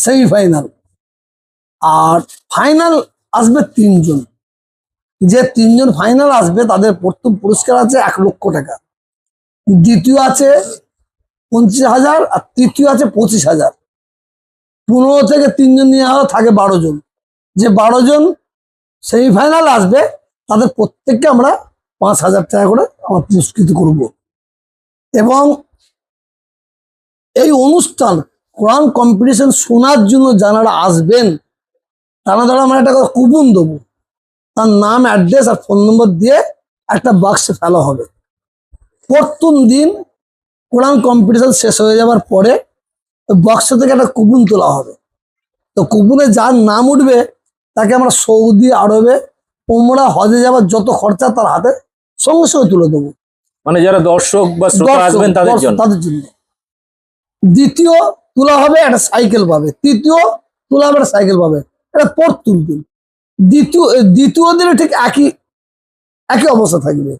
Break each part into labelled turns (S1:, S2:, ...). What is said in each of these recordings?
S1: Semifinal, আর final আসবে 3 জন। যে 3 জন final আসবে তাদের প্রথম পুরস্কার আছে 1 লক্ষ টাকা, দ্বিতীয় আছে 25,000 আর তৃতীয় আছে 25,000। 15 থেকে 3 জন নিয়ে থাকে 12 জন। যে 12 জন সেমিফাইনাল আসবে তাদের প্রত্যেককে আমরা 5,000 টাকা করে আমরা পুরস্কৃত করব। এবং এই অনুষ্ঠান কোরআন কম্পিটিশন শোনার জন্য যারা আসবেন তারা আমরা একটা কুপন দেবো, তার নাম, অ্যাড্রেস আর ফোন নম্বর দিয়ে একটা বাক্সে ফেলা হবে। প্রথম দিন কোরআন কম্পিটিশন শেষ হয়ে যাওয়ার পরে বক্স থেকে একটা কুপন তোলা হবে। তো কুপনে যার নাম উঠবে তাকে আমরা সৌদি আরবে ওমরা হজে যাওয়ার যত খরচা তার হাতে সঙ্গে সঙ্গে তুলে দেবো।
S2: মানে যারা দর্শক বা শ্রোতা আসবেন তাদের জন্য।
S1: দ্বিতীয় তোলা হবে একটা সাইকেল পাবে, তৃতীয় তোলা হবে একটা সাইকেল পাবে। এটা প্রথম দিন। দ্বিতীয় দিনে ঠিক একই অবস্থা থাকবে,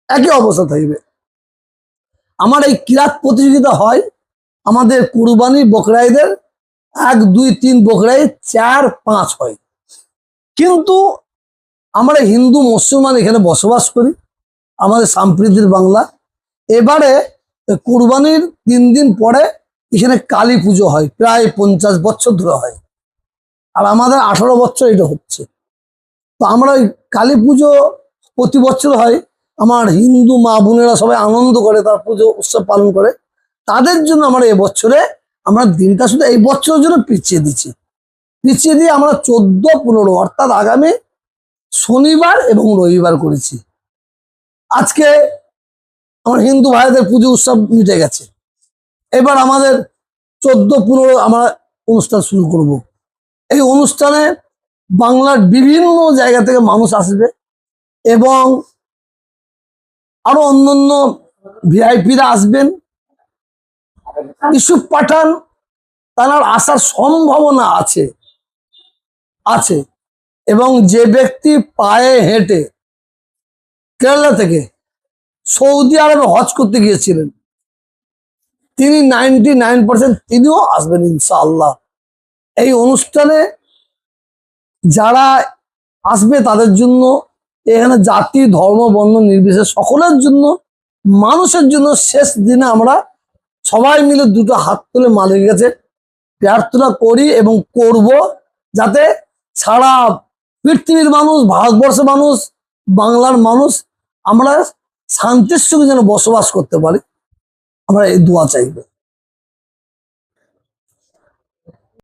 S1: একই অবস্থা থাকবে। আমার এই কিরাত প্রতিযোগিতা হয় আমাদের কুরবানি বকরাইদের 1, 2, 3 বকরাই 4, 5 হয়। কিন্তু আমরা হিন্দু মুসলমান এখানে বসবাস করি, আমাদের সম্প্রীতির বাংলা। এবারে কুরবানির 3 দিন পরে এখানে কালী পুজো হয়, প্রায় 50 বছর ধরে হয়, আর আমাদের 18 বছর এটা হচ্ছে। তো আমরা ওই কালী পুজো প্রতি বছর হয়, আমার হিন্দু মা বোনেরা সবাই আনন্দ করে তার পুজো উৎসব পালন করে। তাদের জন্য আমরা এবছরে আমরা দিনটা শুধু এই বছরের জন্য পিছিয়ে দিচ্ছি। পিছিয়ে দিয়ে আমরা 14, 15 অর্থাৎ আগামী শনিবার এবং রবিবার করেছি। আজকে আমার হিন্দু ভাইদের পুজো উৎসব মিটে গেছে, এবার আমাদের 14, 15 আমরা অনুষ্ঠান শুরু করব। এই অনুষ্ঠানে বাংলার বিভিন্ন জায়গা থেকে মানুষ আসবে এবং আরো অন্যান্য ভিআইপিরা আসবেন। ইউসুফ পাঠান তার আসার সম্ভাবনা আছে এবং যে ব্যক্তি পায়ে হেঁটে কেরালা থেকে সৌদি আরবে হজ করতে গিয়েছিলেন তিনি 99% তিনিও আসবেন ইনশাআল্লাহ। এই অনুষ্ঠানে যারা আসবে তাদের জন্য এখানে জাতি ধর্ম বর্ণ নির্বিশেষে সকলের জন্য, মানুষের জন্য শেষ দিনে আমরা সবাই মিলে 2টো হাত তুলে মালিকের কাছে প্রার্থনা করি এবং করব, যাতে সারা পৃথিবীর মানুষ, ভারতবর্ষের মানুষ, বাংলার মানুষ আমরা শান্তির সঙ্গে যেন বসবাস করতে পারি। আমরা এই দোয়া চাইব।